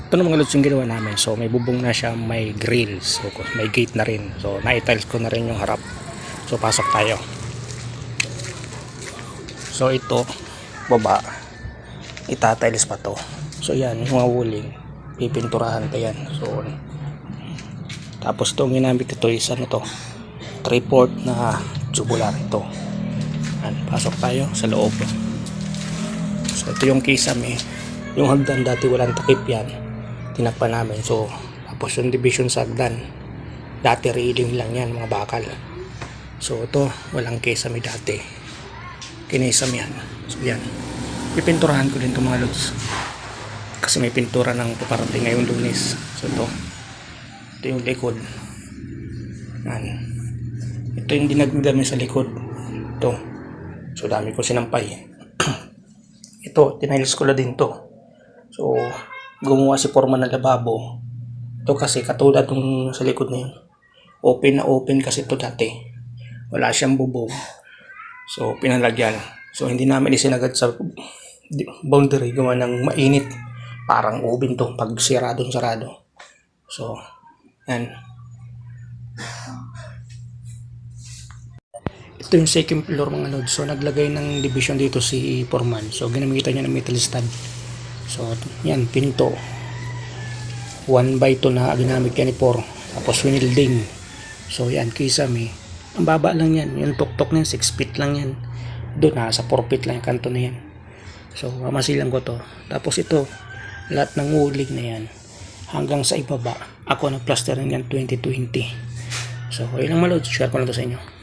Ito na mga lods yung ginawa namin. So may bubong na siya, may grill. So may gate na rin. So na-tiles ko na rin yung harap. So pasok tayo. So ito, baba. Itatiles pa to. So yan, yung mga wuling. Pipinturahan pa yan. So tapos itong ginamit ito is ano to, 3/4 na tubular ito. Yan, pasok tayo sa loob. So ito yung kisame. Yung hagdan dati walang takip yan. Tinakpan namin. So tapos yung division sa hagdan. Dati reading lang yan mga bakal. So ito walang kisame dati. Kinisame yan. So yan. Pipinturahan ko din itong mga lods. Kasi may pintura ng paparating ngayong Lunes. So ito yung likod. Yan. Ito yung dinagdami sa likod. Ito. So dami ko sinampay. Ito, tiniles ko na din to. So, gumawa si Foreman ng lababo. Ito kasi katulad ng sa likod na yun. Open na open kasi ito dati. Wala siyang bubong. So, pinalagyan. So, hindi namin isinagad sa boundary gawa ng mainit. Parang oven to pag sarado. So, yan. Ito yung second floor mga lods. So naglagay ng division dito si Foreman. So ginamitan niya ng metal stand. So yan, pinto 1x2 na ginamit yan ni Por. Tapos winilding. So yan, kisame. Ang baba lang yan. Yung tuktok na yan, 6 feet lang yan. Doon nasa 4 feet lang yung kanto na yan. So mamasilang ko to. Tapos ito, lahat ng uling na yan hanggang sa ibaba. Ako na plaster yan 2020. So yun lang mga lods. Share ko lang to sa inyo.